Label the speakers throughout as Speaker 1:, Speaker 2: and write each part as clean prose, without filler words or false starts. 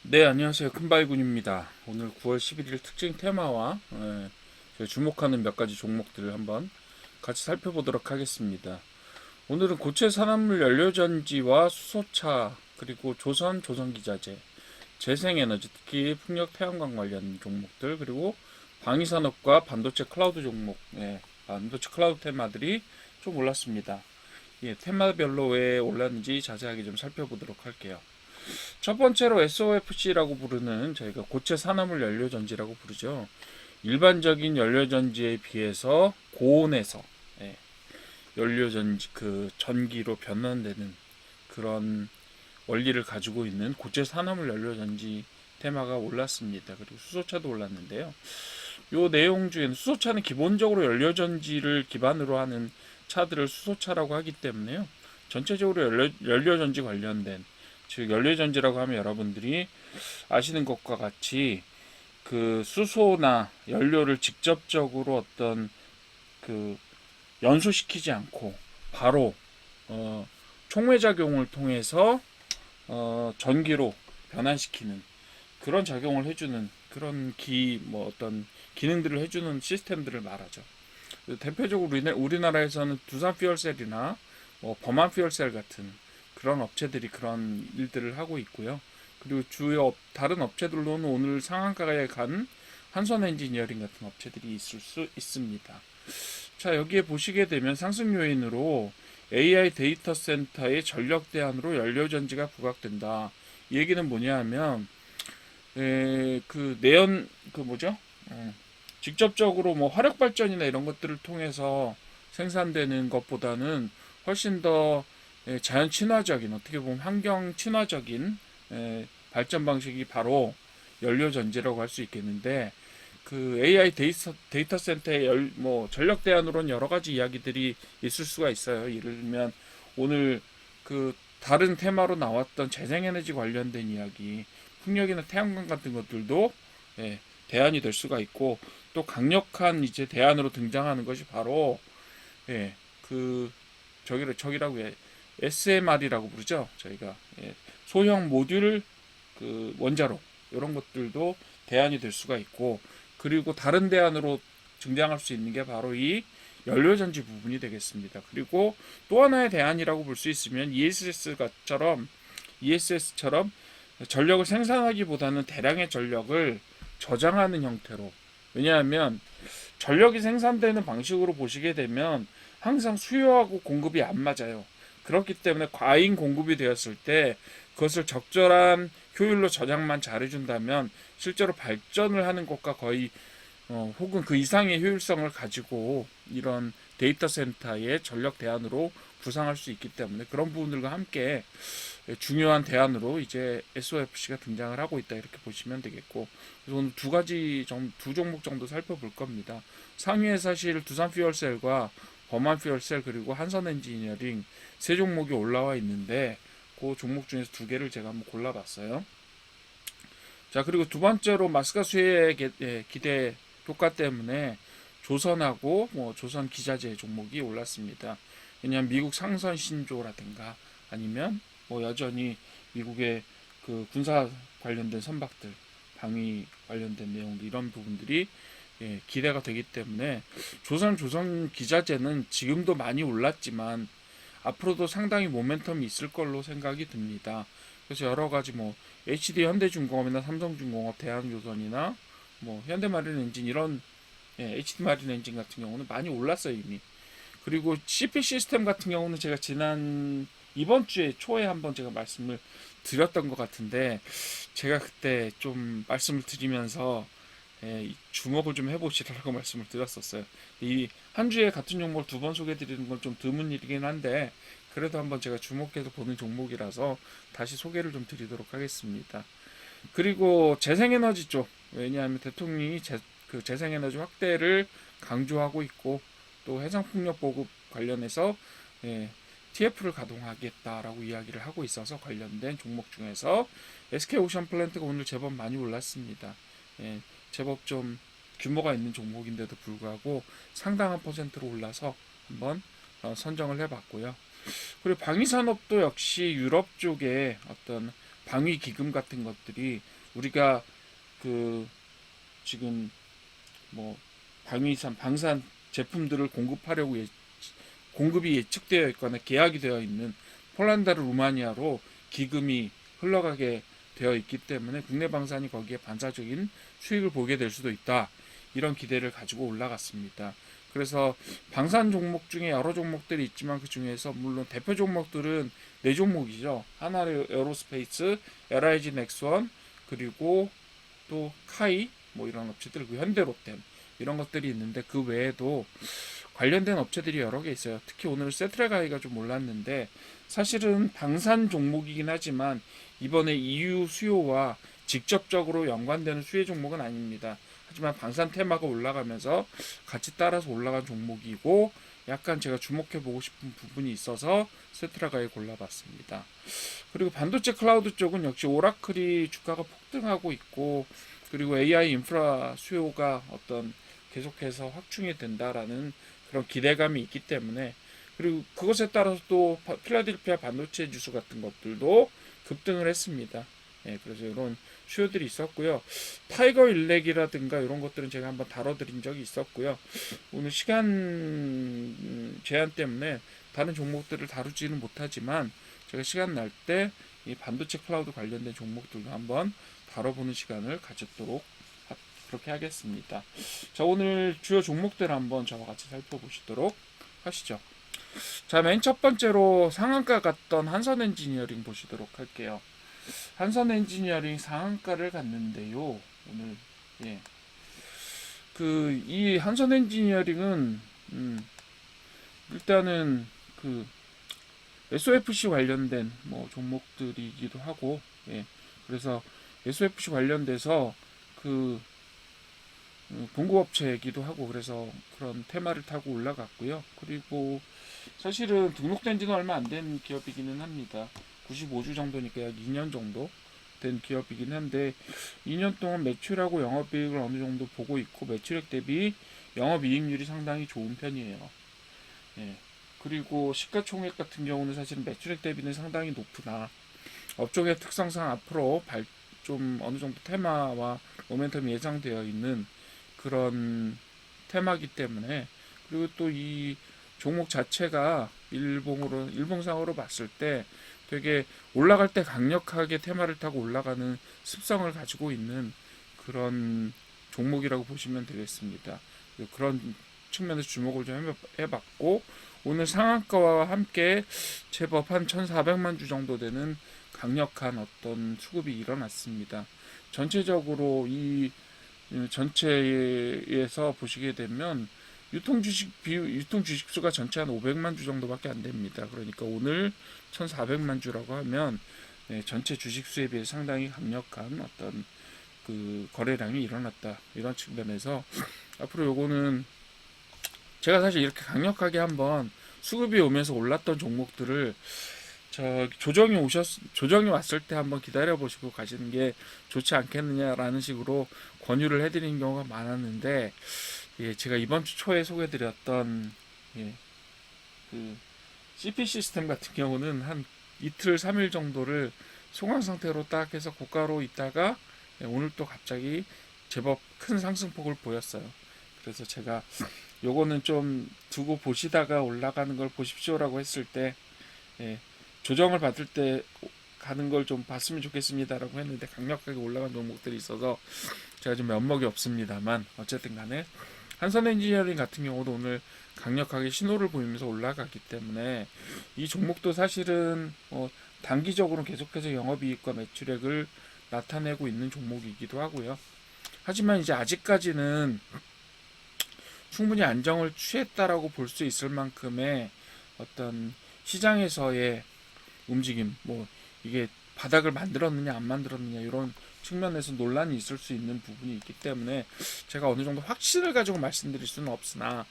Speaker 1: 네, 안녕하세요. 큰바위군입니다. 오늘 9월 11일 특징 테마와 제가 주목하는 몇 가지 종목들을 한번 같이 살펴보도록 하겠습니다. 오늘은 고체 산화물 연료전지와 수소차, 그리고 조선, 조선기자재, 재생에너지, 특히 풍력 태양광 관련 종목들, 그리고 방위산업과 반도체 클라우드 종목, 반도체 클라우드 테마들이 좀 올랐습니다. 예, 테마별로 왜 올랐는지 자세하게 좀 살펴보도록 할게요. 첫 번째로 SOFC라고 부르는 저희가 고체 산화물 연료전지라고 부르죠. 일반적인 연료전지에 비해서 고온에서 예, 연료전지 그 전기로 변환되는 그런 원리를 가지고 있는 고체 산화물 연료전지 테마가 올랐습니다. 그리고 수소차도 올랐는데요. 요 내용 중에는 수소차는 기본적으로 연료전지를 기반으로 하는 차들을 수소차라고 하기 때문에요. 전체적으로 연료전지 관련된, 즉 연료전지라고 하면 여러분들이 아시는 것과 같이 그 수소나 연료를 직접적으로 어떤 그 연소시키지 않고 바로 촉매작용을 통해서 전기로 변환시키는 그런 작용을 해주는 그런 뭐 어떤 기능들을 해주는 시스템들을 말하죠. 대표적으로 우리나라에서는 두산 퓨얼셀이나 뭐 범한 퓨얼셀 같은 그런 업체들이 그런 일들을 하고 있고요. 그리고 주요 다른 업체들로는 오늘 상한가에 간 한선 엔지니어링 같은 업체들이 있을 수 있습니다. 자, 여기에 보시게 되면 상승 요인으로 AI 데이터 센터의 전력 대안으로 연료전지가 부각된다. 이 얘기는 뭐냐 하면 그 내연 그 뭐죠? 직접적으로 뭐 화력 발전이나 이런 것들을 통해서 생산되는 것보다는 훨씬 더 자연 친화적인, 어떻게 보면 환경 친화적인 발전 방식이 바로 연료 전지라고 할 수 있겠는데, 그 AI 데이터 센터의 뭐 전력 대안으로는 여러 가지 이야기들이 있을 수가 있어요. 예를 들면 오늘 그 다른 테마로 나왔던 재생에너지 관련된 이야기, 풍력이나 태양광 같은 것들도 예, 대안이 될 수가 있고, 또 강력한 이제 대안으로 등장하는 것이 바로 예, 그 저기라고 해 SMR이라고 부르죠. 저희가 소형 모듈 그 원자로 이런 것들도 대안이 될 수가 있고, 그리고 다른 대안으로 등장할 수 있는 게 바로 이 연료전지 부분이 되겠습니다. 그리고 또 하나의 대안이라고 볼 수 있으면 ESS처럼 전력을 생산하기보다는 대량의 전력을 저장하는 형태로, 왜냐하면 전력이 생산되는 방식으로 보시게 되면 항상 수요하고 공급이 안 맞아요. 그렇기 때문에 과잉 공급이 되었을 때 그것을 적절한 효율로 저장만 잘해준다면 실제로 발전을 하는 것과 거의 혹은 그 이상의 효율성을 가지고 이런 데이터 센터의 전력 대안으로 구상할 수 있기 때문에 그런 부분들과 함께 중요한 대안으로 이제 SOFC가 등장을 하고 있다, 이렇게 보시면 되겠고, 그래서 오늘 두 종목 정도 살펴볼 겁니다. 상위에 사실 두산 퓨얼셀과 범한 퓨얼셀 그리고 한선 엔지니어링 세 종목이 올라와 있는데 그 종목 중에서 두 개를 제가 한번 골라봤어요. 자, 그리고 두 번째로 마스카 수혜의 기대 효과 때문에 조선하고 뭐 조선 기자재 종목이 올랐습니다. 왜냐하면 미국 상선 신조라든가 아니면 뭐 여전히 미국의 그 군사 관련된 선박들, 방위 관련된 내용들, 이런 부분들이 기대가 되기 때문에 조선 기자재는 지금도 많이 올랐지만 앞으로도 상당히 모멘텀이 있을 걸로 생각이 듭니다. 그래서 여러 가지 뭐 HD 현대중공업이나 삼성중공업, 대한조선이나 뭐 현대마린엔진 이런 HD마린엔진 같은 경우는 많이 올랐어요 이미. 그리고 CP 시스템 같은 경우는 제가 이번 주에 초에 한번 제가 말씀을 드렸던 것 같은데, 제가 그때 좀 말씀을 드리면서 주목을 좀 해보시라고 말씀을 드렸었어요. 이 한 주에 같은 종목을 두 번 소개드리는 건 좀 드문 일이긴 한데, 그래도 한번 제가 주목해서 보는 종목이라서 다시 소개를 좀 드리도록 하겠습니다. 그리고 재생에너지 쪽, 왜냐하면 대통령이 그 재생에너지 확대를 강조하고 있고, 또 해상풍력 보급 관련해서 TF를 가동하겠다라고 이야기를 하고 있어서 관련된 종목 중에서 SK오션 플랜트가 오늘 제법 많이 올랐습니다. 제법 좀 규모가 있는 종목인데도 불구하고 상당한 퍼센트로 올라서 한번 선정을 해봤고요. 그리고 방위산업도 역시 유럽 쪽에 어떤 방위 기금 같은 것들이 우리가 지금 뭐 방산 제품들을 공급하려고 공급이 예측되어 있거나 계약이 되어 있는 폴란드와 루마니아로 기금이 흘러가게 되어 있기 때문에 국내 방산이 거기에 반사적인 수익을 보게 될 수도 있다. 이런 기대를 가지고 올라갔습니다. 그래서 방산 종목 중에 여러 종목들이 있지만 그 중에서 물론 대표 종목들은 네 종목이죠. 하나에어로스페이스, LIG 넥스원, 그리고 또 카이 뭐 이런 업체들, 그 현대로템 이런 것들이 있는데 그 외에도 관련된 업체들이 여러 개 있어요. 특히 오늘 세트라가이가 좀 올랐는데 사실은 방산 종목이긴 하지만 이번에 EU 수요와 직접적으로 연관되는 수혜 종목은 아닙니다. 하지만 방산 테마가 올라가면서 같이 따라서 올라간 종목이고 약간 제가 주목해 보고 싶은 부분이 있어서 세트라가이 골라봤습니다. 그리고 반도체 클라우드 쪽은 역시 오라클이 주가가 폭등하고 있고 그리고 AI 인프라 수요가 계속해서 확충이 된다라는 그런 기대감이 있기 때문에 그리고 그것에 따라서 또 필라델피아 반도체 지수 같은 것들도 급등을 했습니다. 예, 그래서 이런 수요들이 있었고요. 타이거 일렉이라든가 이런 것들은 제가 한번 다뤄드린 적이 있었고요. 오늘 시간 제한 때문에 다른 종목들을 다루지는 못하지만 제가 시간 날 때 이 반도체 클라우드 관련된 종목들도 한번 다뤄보는 시간을 가졌도록 그렇게 하겠습니다. 자, 오늘 주요 종목들 한번 저와 같이 살펴보시도록 하시죠. 자, 맨 첫 번째로 상한가 갔던 한선 엔지니어링 보시도록 할게요. 한선 엔지니어링 상한가를 갔는데요. 오늘 예. 이 한선 엔지니어링은 일단은 SOFC 관련된 뭐 종목들이기도 하고 예. 그래서 SOFC 관련돼서 공급업체이기도 하고 그래서 그런 테마를 타고 올라갔고요. 그리고 사실은 등록된 지는 얼마 안 된 기업이기는 합니다. 95주 정도니까 약 2년 정도 된 기업이긴 한데 2년 동안 매출하고 영업이익을 어느 정도 보고 있고 매출액 대비 영업이익률이 상당히 좋은 편이에요. 예. 그리고 시가총액 같은 경우는 사실은 매출액 대비는 상당히 높으나 업종의 특성상 앞으로 좀 어느 정도 테마와 모멘텀이 예상되어 있는 그런 테마기 때문에 그리고 또 이 종목 자체가 일봉상으로 봤을 때 되게 올라갈 때 강력하게 테마를 타고 올라가는 습성을 가지고 있는 그런 종목이라고 보시면 되겠습니다. 그런 측면에서 주목을 좀 해봤고 오늘 상한가와 함께 제법 한 1,400만 주 정도 되는 강력한 어떤 수급이 일어났습니다. 전체적으로 이 전체에서 보시게 되면 유통 주식 수가 전체 한 500만 주 정도밖에 안 됩니다. 그러니까 오늘 1,400만 주라고 하면 전체 주식 수에 비해 상당히 강력한 어떤 거래량이 일어났다. 이런 측면에서 앞으로 요거는 제가 사실 이렇게 강력하게 한번 수급이 오면서 올랐던 종목들을 조정이 왔을 때 한번 기다려 보시고 가시는 게 좋지 않겠느냐라는 식으로 권유를 해드리는 경우가 많았는데, 예, 제가 이번 주 초에 소개드렸던 예, CP 시스템 같은 경우는 한 이틀 3일 정도를 소강 상태로 딱 해서 고가로 있다가 오늘 또 갑자기 제법 큰 상승폭을 보였어요. 그래서 제가 요거는 좀 두고 보시다가 올라가는 걸 보십시오라고 했을 때 예, 조정을 받을 때 가는 걸 좀 봤으면 좋겠습니다라고 했는데 강력하게 올라간 종목들이 있어서 제가 좀 면목이 없습니다만 어쨌든 간에 한선 엔지니어링 같은 경우도 오늘 강력하게 신호를 보이면서 올라갔기 때문에 이 종목도 사실은 단기적으로 계속해서 영업이익과 매출액을 나타내고 있는 종목이기도 하고요. 하지만 이제 아직까지는 충분히 안정을 취했다라고 볼 수 있을 만큼의 어떤 시장에서의 움직임, 뭐 이게 바닥을 만들었느냐 안 만들었느냐 이런 측면에서 논란이 있을 수 있는 부분이 있기 때문에 제가 어느 정도 확신을 가지고 말씀드릴 수는 없으나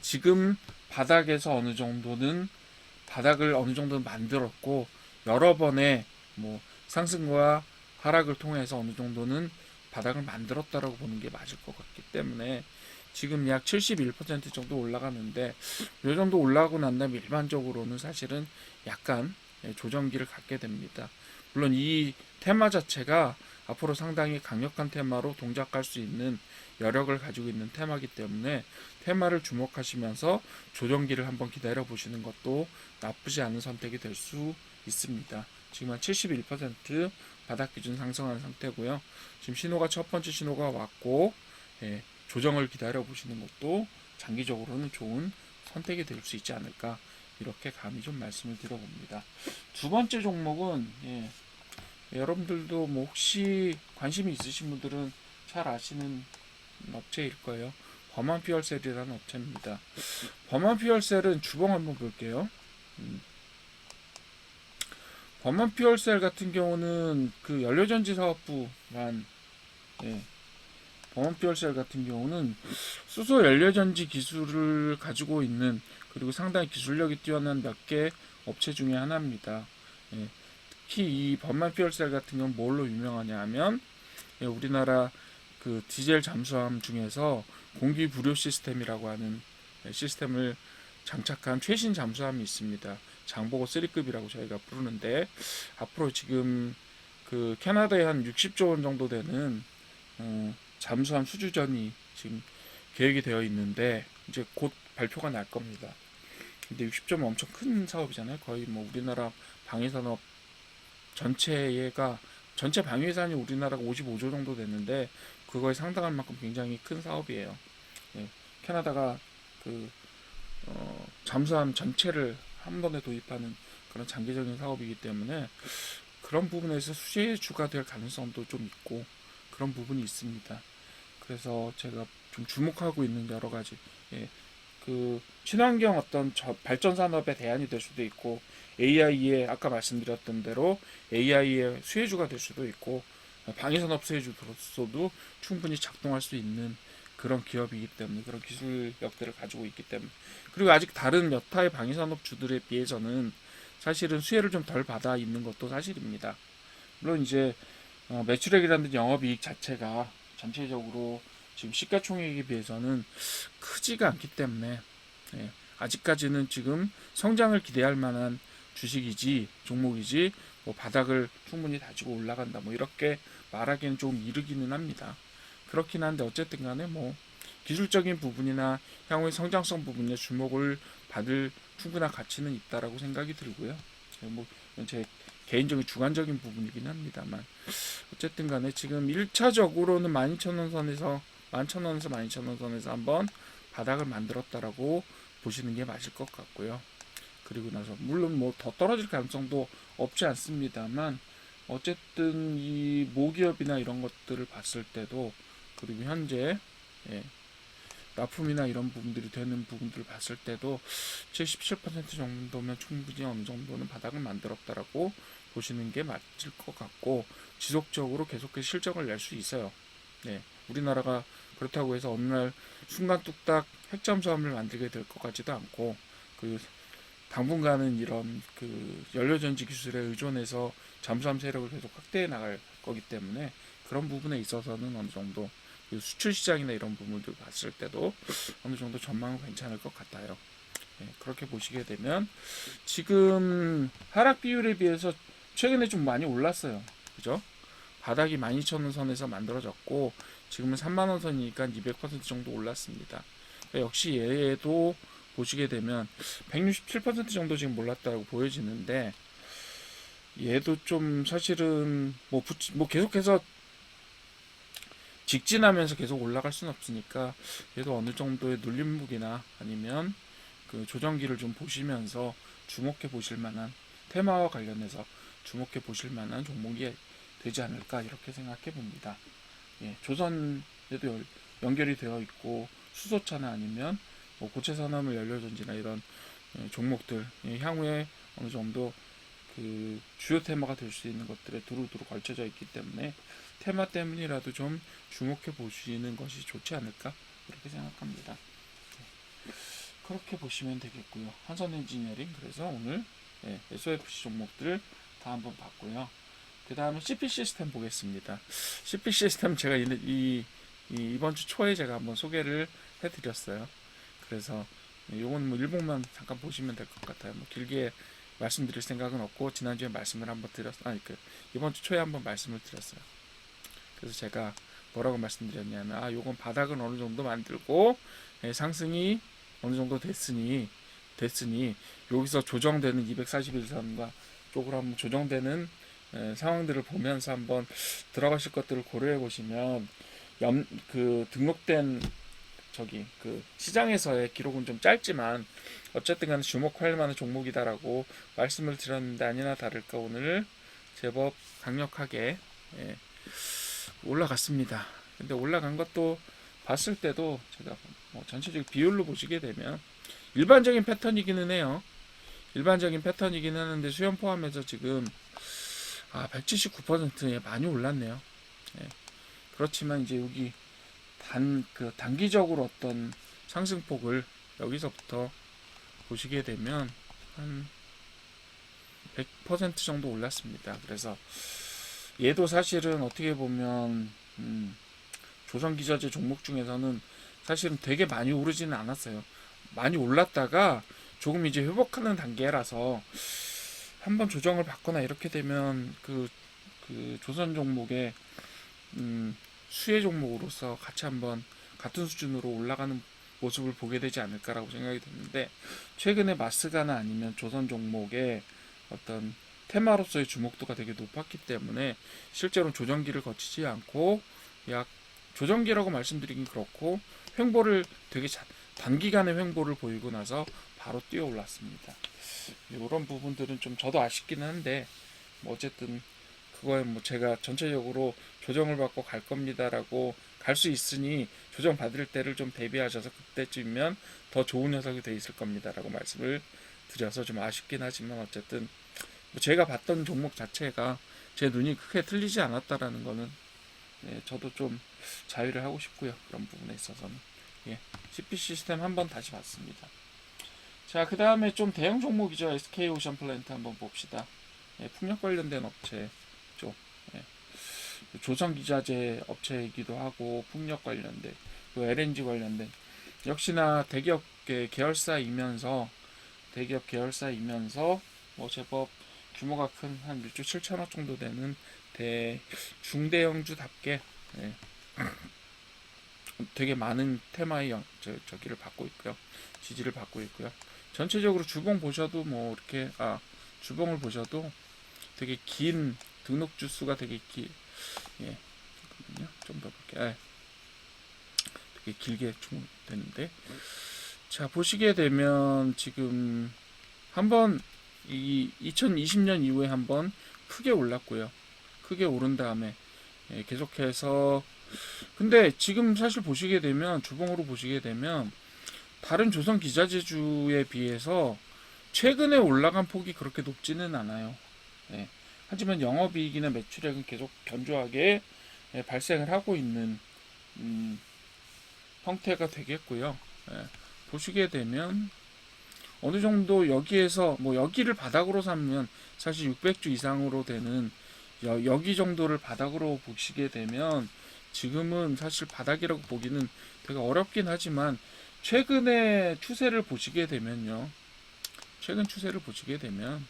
Speaker 1: 지금 바닥에서 바닥을 어느 정도 만들었고 여러 번의 뭐 상승과 하락을 통해서 어느 정도는 바닥을 만들었다라고 보는 게 맞을 것 같기 때문에 지금 약 71% 정도 올라가는데 이 정도 올라가고 난 다음에 일반적으로는 사실은 약간 조정기를 갖게 됩니다. 물론 이 테마 자체가 앞으로 상당히 강력한 테마로 동작할 수 있는 여력을 가지고 있는 테마이기 때문에 테마를 주목하시면서 조정기를 한번 기다려 보시는 것도 나쁘지 않은 선택이 될 수 있습니다. 지금 한 71% 바닥 기준 상승한 상태고요. 지금 신호가 첫 번째 신호가 왔고, 예, 조정을 기다려 보시는 것도 장기적으로는 좋은 선택이 될 수 있지 않을까, 이렇게 감히 좀 말씀을 드려봅니다. 두 번째 종목은, 여러분들도 뭐 혹시 관심이 있으신 분들은 잘 아시는 업체일 거예요. 범한 퓨얼셀이라는 업체입니다. 범한 퓨얼셀은 주봉 한번 볼게요. 범한 퓨얼셀 같은 경우는 그 연료전지 사업부란, 예, 범한 퓨얼셀 같은 경우는 수소 연료전지 기술을 가지고 있는, 그리고 상당히 기술력이 뛰어난 몇 개 업체 중에 하나입니다. 예, 특히 이 범한 퓨얼셀 같은 경우는 뭘로 유명하냐 하면, 예, 우리나라 그 디젤 잠수함 중에서 공기 부료 시스템이라고 하는, 예, 시스템을 장착한 최신 잠수함이 있습니다. 장보고 3급이라고 저희가 부르는데, 앞으로 지금 그 캐나다에 한 60조 원 정도 되는 잠수함 수주전이 지금 계획이 되어 있는데, 이제 곧 발표가 날 겁니다. 근데 60조면 엄청 큰 사업이잖아요. 거의 뭐 우리나라 방위산업 전체가, 전체 방위 예산이 우리나라가 55조 정도 됐는데 그거에 상당할 만큼 굉장히 큰 사업이에요. 예, 캐나다가 그 잠수함 전체를 한 번에 도입하는 그런 장기적인 사업이기 때문에 그런 부분에서 수혜주가 될 가능성도 좀 있고 그런 부분이 있습니다. 그래서 제가 좀 주목하고 있는 여러 가지, 예, 그 친환경 어떤 발전 산업의 대안이 될 수도 있고, AI의 아까 말씀드렸던 대로 AI의 수혜주가 될 수도 있고, 방위산업 수혜주로서도 충분히 작동할 수 있는 그런 기업이기 때문에, 그런 기술력들을 가지고 있기 때문에, 그리고 아직 다른 여타의 방위산업 주들에 비해서는 사실은 수혜를 좀 덜 받아 있는 것도 사실입니다. 물론 이제 매출액이라든지 영업이익 자체가 전체적으로 지금 시가총액에 비해서는 크지가 않기 때문에, 예, 아직까지는 지금 성장을 기대할 만한 주식이지, 종목이지, 뭐 바닥을 충분히 다지고 올라간다 뭐 이렇게 말하기는 좀 이르기는 합니다. 그렇긴 한데 어쨌든 간에 뭐 기술적인 부분이나 향후의 성장성 부분에 주목을 받을 충분한 가치는 있다라고 생각이 들고요. 뭐제 개인적인 주관적인 부분이긴 합니다만, 어쨌든 간에 지금 1차적으로는 12,000원 선에서 11,000원에서 12,000원 선에서 한번 바닥을 만들었다라고 보시는 게 맞을 것 같고요. 그리고 나서 물론 뭐 더 떨어질 가능성도 없지 않습니다만, 어쨌든 이 모기업이나 이런 것들을 봤을 때도, 그리고 현재, 예, 납품이나 이런 부분들이 되는 부분들을 봤을 때도 77% 정도면 충분히 어느 정도는 바닥을 만들었다라고 보시는 게 맞을 것 같고, 지속적으로 계속해서 실적을 낼 수 있어요. 네, 우리나라가 그렇다고 해서 어느 날 순간 뚝딱 핵잠수함을 만들게 될 것 같지도 않고, 그 당분간은 이런 그 연료전지 기술에 의존해서 잠수함 세력을 계속 확대해 나갈 거기 때문에, 그런 부분에 있어서는 어느 정도 수출 시장이나 이런 부분들 봤을 때도 어느 정도 전망은 괜찮을 것 같아요. 네, 그렇게 보시게 되면 지금 하락 비율에 비해서 최근에 좀 많이 올랐어요. 그죠? 바닥이 12,000원 선에서 만들어졌고 지금은 3만원 선이니까 200% 정도 올랐습니다. 그러니까 역시 얘도 보시게 되면 167% 정도 지금 올랐다고 보여지는데, 얘도 좀 사실은 뭐 계속해서 직진하면서 계속 올라갈 수는 없으니까 얘도 어느 정도의 눌림목이나 아니면 그 조정기를 좀 보시면서 주목해 보실 만한, 테마와 관련해서 주목해 보실 만한 종목이 되지 않을까 이렇게 생각해 봅니다. 예, 조선에도 연결이 되어 있고 수소차나 아니면 뭐 고체 산업을 연료전지나 이런, 예, 종목들, 예, 향후에 어느 정도 그 주요 테마가 될 수 있는 것들에 두루두루 걸쳐져 있기 때문에 테마 때문이라도 좀 주목해 보시는 것이 좋지 않을까 이렇게 생각합니다. 그렇게 보시면 되겠고요. 한선 엔지니어링, 그래서 오늘, 예, SOFC 종목들을 다 한번 봤고요. 그 다음에 CP 시스템 보겠습니다. CP 시스템 제가 이번 주 초에 제가 한번 소개를 해드렸어요. 그래서 요건 뭐 일봉만 잠깐 보시면 될 것 같아요. 뭐 길게 말씀드릴 생각은 없고 지난주에 말씀을 한번 이번 주 초에 한번 말씀을 드렸어요. 그래서 제가 뭐라고 말씀드렸냐면 요건 바닥은 어느 정도 만들고 상승이 어느 정도 됐으니 여기서 조정되는 241선과 쪽으로 한번 조정되는 상황들을 보면서 한번 들어가실 것들을 고려해 보시면 등록된 그 시장에서의 기록은 좀 짧지만 어쨌든 간에 주목할 만한 종목이다라고 말씀을 드렸는데 아니나 다를까 오늘 제법 강력하게 올라갔습니다. 근데 올라간 것도 봤을 때도 제가 전체적인 비율로 보시게 되면 일반적인 패턴이기는 해요. 일반적인 패턴이기는 하는데 수연 포함해서 지금 179%에 많이 올랐네요. 그렇지만 이제 여기 단기적으로 어떤 상승폭을 여기서부터 보시게 되면 한 100% 정도 올랐습니다. 그래서 얘도 사실은 어떻게 보면 조선기저제 종목 중에서는 사실은 되게 많이 오르지는 않았어요. 많이 올랐다가 조금 이제 회복하는 단계라서 한번 조정을 받거나 이렇게 되면 그 조선 종목의 수혜 종목으로서 같이 한번 같은 수준으로 올라가는 모습을 보게 되지 않을까라고 생각이 드는데 최근에 마스가나 아니면 조선 종목의 어떤 테마로서의 주목도가 되게 높았기 때문에 실제로 조정기를 거치지 않고 조정기라고 말씀드리긴 그렇고 횡보를 되게 단기간에 횡보를 보이고 나서 바로 뛰어 올랐습니다. 이런 부분들은 좀 저도 아쉽기는 한데 어쨌든 그거에 제가 전체적으로 조정을 받고 갈 겁니다라고 갈 수 있으니 조정 받을 때를 좀 대비하셔서 그때쯤이면 더 좋은 녀석이 돼 있을 겁니다라고 말씀을 드려서 좀 아쉽긴 하지만 어쨌든 제가 봤던 종목 자체가 제 눈이 크게 틀리지 않았다라는 거는 저도 좀 자유를 하고 싶고요. 그런 부분에 있어서는 CP 시스템 한번 다시 봤습니다. 자, 그 다음에 좀 대형 종목이죠. SK 오션 플랜트 한번 봅시다. 풍력 관련된 업체 쪽. 조선기자재 업체이기도 하고 풍력 관련된 또 LNG 관련된 역시나 대기업 계열사이면서 제법 규모가 큰 한 1조 7천억 정도 되는 중대형주답게 되게 많은 테마의 저기를 받고 있고요. 지지를 받고 있고요. 전체적으로 주봉 보셔도 주봉을 보셔도 되게 긴 등록 주수가 되게 잠깐만요. 좀 더 볼게요. 되게 길게 주목되는데 자 보시게 되면 지금 한번 이 2020년 이후에 한번 크게 올랐고요. 크게 오른 다음에 계속해서 근데 지금 사실 보시게 되면 주봉으로 보시게 되면 다른 조선 기자재주에 비해서 최근에 올라간 폭이 그렇게 높지는 않아요. 하지만 영업이익이나 매출액은 계속 견조하게 발생을 하고 있는 형태가 되겠고요. 보시게 되면 어느 정도 여기에서 여기를 바닥으로 삼으면 사실 600주 이상으로 되는 여기 정도를 바닥으로 보시게 되면 지금은 사실 바닥이라고 보기는 되게 어렵긴 하지만 최근의 추세를 보시게 되면요. 최근 추세를 보시게 되면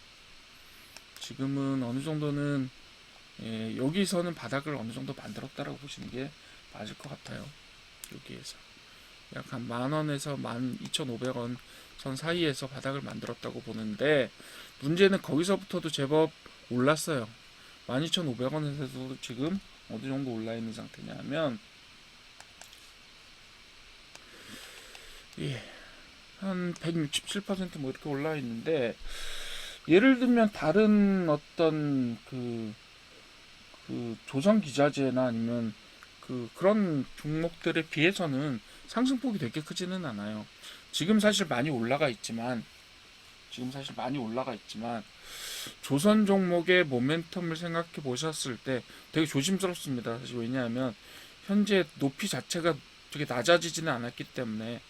Speaker 1: 지금은 어느 정도는 여기서는 바닥을 어느 정도 만들었다라고 보시는 게 맞을 것 같아요. 여기에서 약 한 만원에서 12,500원 선 사이에서 바닥을 만들었다고 보는데 문제는 거기서부터도 제법 올랐어요. 12,500원에서도 지금 어느 정도 올라 있는 상태냐 하면 한 167% 이렇게 올라 있는데 예를 들면 다른 어떤 그 조선 기자재나 아니면 그런 종목들에 비해서는 상승폭이 되게 크지는 않아요. 지금 사실 많이 올라가 있지만 조선 종목의 모멘텀을 생각해 보셨을 때 되게 조심스럽습니다. 사실 왜냐하면 현재 높이 자체가 되게 낮아지지는 않았기 때문에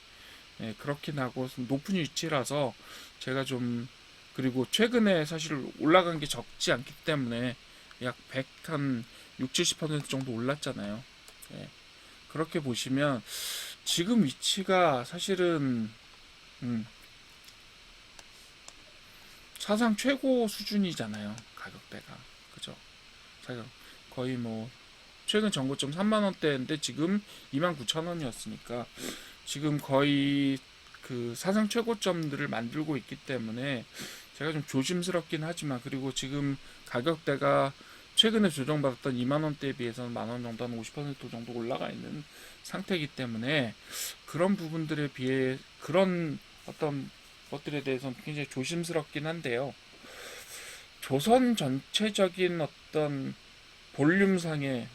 Speaker 1: 그렇긴 하고 높은 위치라서 제가 좀 그리고 최근에 사실 올라간 게 적지 않기 때문에 약 60, 70% 정도 올랐잖아요. 그렇게 보시면 지금 위치가 사실은 사상 최고 수준이잖아요. 가격대가. 그죠? 가격 거의 뭐 최근 전고점 3만 원대인데 지금 29,000원이었으니까 지금 거의 그 사상 최고점들을 만들고 있기 때문에 제가 좀 조심스럽긴 하지만, 그리고 지금 가격대가 최근에 조정받았던 2만 원대에 비해서는 만 원 정도, 한 50% 정도 올라가 있는 상태이기 때문에 그런 부분들에 비해 그런 어떤 것들에 대해서는 굉장히 조심스럽긴 한데요. 조선 전체적인 어떤 볼륨상의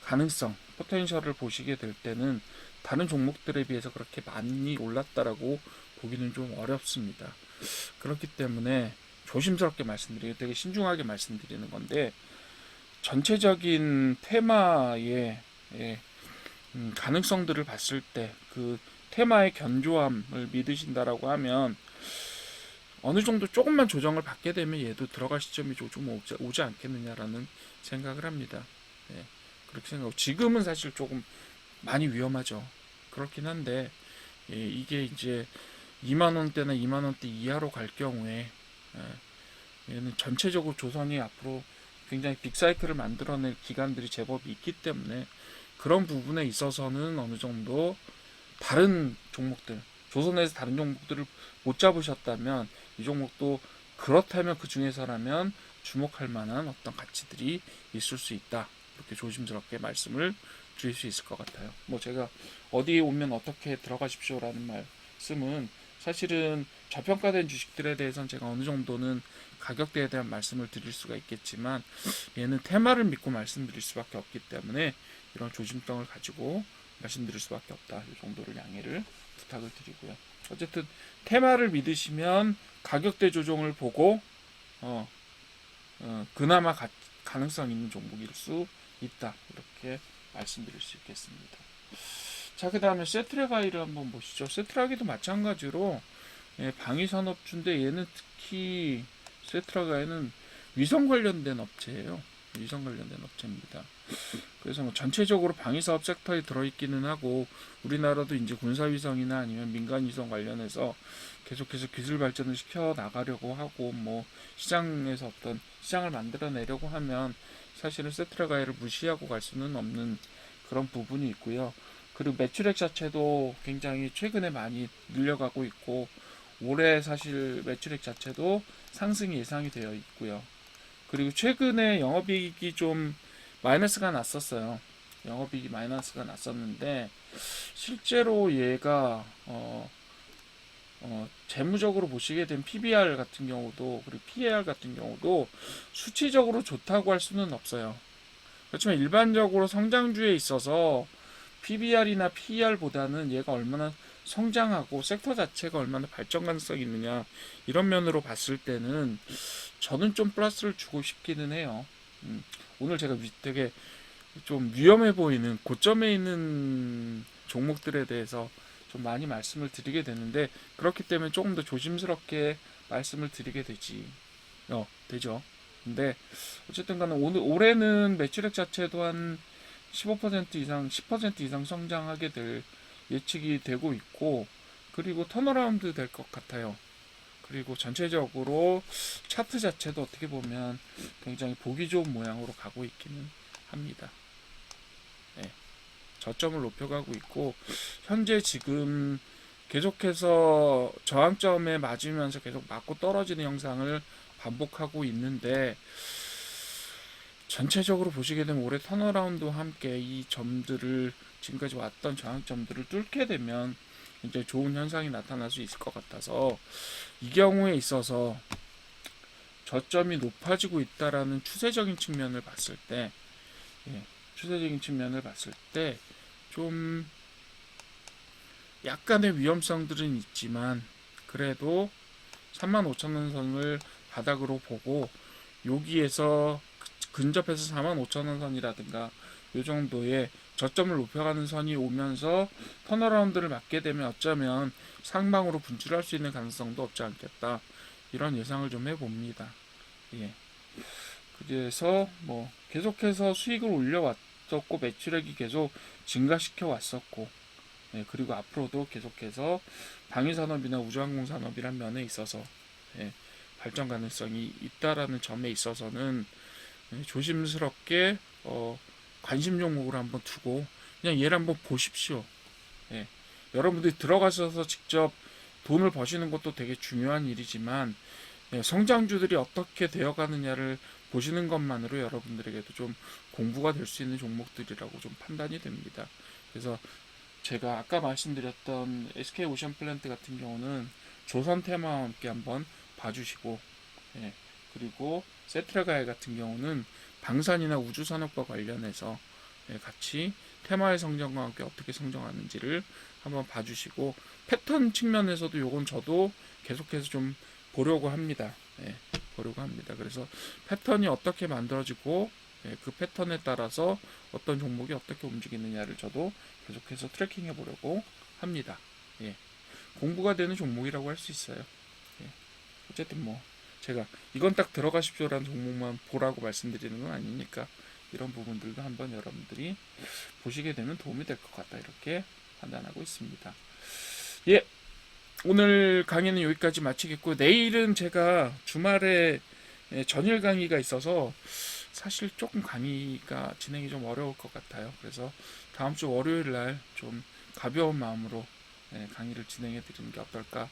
Speaker 1: 가능성, 포텐셜을 보시게 될 때는 다른 종목들에 비해서 그렇게 많이 올랐다라고 보기는 좀 어렵습니다. 그렇기 때문에 조심스럽게 말씀드리고 되게 신중하게 말씀드리는 건데, 전체적인 테마의 가능성들을 봤을 때 그 테마의 견조함을 믿으신다라고 하면 어느 정도 조금만 조정을 받게 되면 얘도 들어갈 시점이 좀 오지 않겠느냐라는 생각을 합니다. 네, 그렇게 생각하고 지금은 사실 조금 많이 위험하죠. 그렇긴 한데 이게 이제 2만 원대나 2만 원대 이하로 갈 경우에 얘는 전체적으로 조선이 앞으로 굉장히 빅사이클을 만들어낼 기간들이 제법 있기 때문에 그런 부분에 있어서는 어느 정도 다른 종목들, 조선에서 다른 종목들을 못 잡으셨다면 이 종목도 그렇다면 그 중에서라면 주목할 만한 어떤 가치들이 있을 수 있다. 이렇게 조심스럽게 말씀을 드릴 수 있을 것 같아요. 뭐 제가 어디에 오면 어떻게 들어가십시오라는 말씀은 사실은 저평가된 주식들에 대해서는 제가 어느 정도는 가격대에 대한 말씀을 드릴 수가 있겠지만 얘는 테마를 믿고 말씀드릴 수밖에 없기 때문에 이런 조심성을 가지고 말씀드릴 수밖에 없다. 이 정도를 양해를 부탁을 드리고요. 어쨌든 테마를 믿으시면 가격대 조정을 보고 그나마 가능성 있는 종목일 수 있다. 이렇게 말씀드릴 수 있겠습니다. 자, 그 다음에 세트라가이를 한번 보시죠. 세트라기도 마찬가지로 방위산업주인데 얘는 특히 세트라가이는 위성 관련된 업체예요. 위성 관련된 업체입니다. 그래서 뭐 전체적으로 방위사업 섹터에 들어있기는 하고 우리나라도 이제 군사위성이나 아니면 민간위성 관련해서 계속해서 기술 발전을 시켜 나가려고 하고 뭐 시장에서 어떤 시장을 만들어내려고 하면 사실은 세트라가이를 무시하고 갈 수는 없는 그런 부분이 있고요. 그리고 매출액 자체도 굉장히 최근에 많이 늘려가고 있고 올해 사실 매출액 자체도 상승이 예상이 되어 있고요. 그리고 최근에 영업이익이 좀 마이너스가 났었어요. 영업이익이 마이너스가 났었는데 실제로 얘가 재무적으로 보시게 된 PBR 같은 경우도 그리고 PAR 같은 경우도 수치적으로 좋다고 할 수는 없어요. 그렇지만 일반적으로 성장주에 있어서 PBR이나 PER보다는 얘가 얼마나 성장하고 섹터 자체가 얼마나 발전 가능성이 있느냐 이런 면으로 봤을 때는 저는 좀 플러스를 주고 싶기는 해요. 오늘 제가 되게 좀 위험해 보이는 고점에 있는 종목들에 대해서 좀 많이 말씀을 드리게 되는데 그렇기 때문에 조금 더 조심스럽게 말씀을 드리게 되죠. 근데 어쨌든 간에 올해는 매출액 자체도 한 15% 이상, 10% 이상 성장하게 될 예측이 되고 있고 그리고 턴어라운드 될 것 같아요. 그리고 전체적으로 차트 자체도 어떻게 보면 굉장히 보기 좋은 모양으로 가고 있기는 합니다. 네, 저점을 높여가고 있고 현재 지금 계속해서 저항점에 맞으면서 계속 맞고 떨어지는 형상을 반복하고 있는데 전체적으로 보시게 되면 올해 턴어라운드와 함께 이 점들을 지금까지 왔던 저항점들을 뚫게 되면 이제 좋은 현상이 나타날 수 있을 것 같아서 이 경우에 있어서 저점이 높아지고 있다라는 추세적인 측면을 봤을 때 좀 약간의 위험성들은 있지만 그래도 35,000원 선을 바닥으로 보고 여기에서 근접해서 45,000원 선이라든가 이 정도의 저점을 높여가는 선이 오면서 턴어라운드를 맞게 되면 어쩌면 상방으로 분출할 수 있는 가능성도 없지 않겠다. 이런 예상을 좀 해봅니다. 예. 그래서 뭐 계속해서 수익을 올려왔었고 매출액이 계속 증가시켜 왔었고 그리고 앞으로도 계속해서 방위산업이나 우주항공산업이란 면에 있어서 예, 발전 가능성이 있다라는 점에 있어서는 조심스럽게 관심 종목을 한번 두고 그냥 얘를 한번 보십시오. 예, 여러분들이 들어가셔서 직접 돈을 버시는 것도 되게 중요한 일이지만 성장주들이 어떻게 되어가느냐를 보시는 것만으로 여러분들에게도 좀 공부가 될 수 있는 종목들이라고 좀 판단이 됩니다. 그래서 제가 아까 말씀드렸던 SK 오션플랜트 같은 경우는 조선 테마와 함께 한번 봐주시고, 예, 그리고 세트라가이 같은 경우는 방산이나 우주산업과 관련해서 같이 테마의 성장과 함께 어떻게 성장하는지를 한번 봐주시고, 패턴 측면에서도 요건 저도 계속해서 좀 보려고 합니다. 예, 보려고 합니다. 그래서 패턴이 어떻게 만들어지고 그 패턴에 따라서 어떤 종목이 어떻게 움직이느냐를 저도 계속해서 트래킹해 보려고 합니다. 예, 공부가 되는 종목이라고 할 수 있어요. 예, 어쨌든 뭐 제가 이건 딱 들어가십시오라는 종목만 보라고 말씀드리는 건 아니니까 이런 부분들도 한번 여러분들이 보시게 되면 도움이 될 것 같다 이렇게 판단하고 있습니다. 예, 오늘 강의는 여기까지 마치겠고 내일은 제가 주말에 전일 강의가 있어서 사실 조금 강의가 진행이 좀 어려울 것 같아요. 그래서 다음 주 월요일 날 좀 가벼운 마음으로 강의를 진행해 드리는 게 어떨까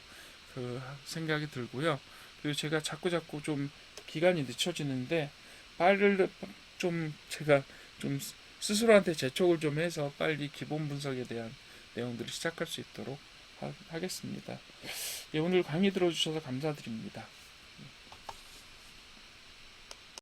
Speaker 1: 그 생각이 들고요. 그리고 제가 자꾸 좀 기간이 늦춰지는데 빨리 좀 제가 좀 스스로한테 재촉을 좀 해서 빨리 기본 분석에 대한 내용들을 시작할 수 있도록 하겠습니다. 예, 오늘 강의 들어주셔서 감사드립니다.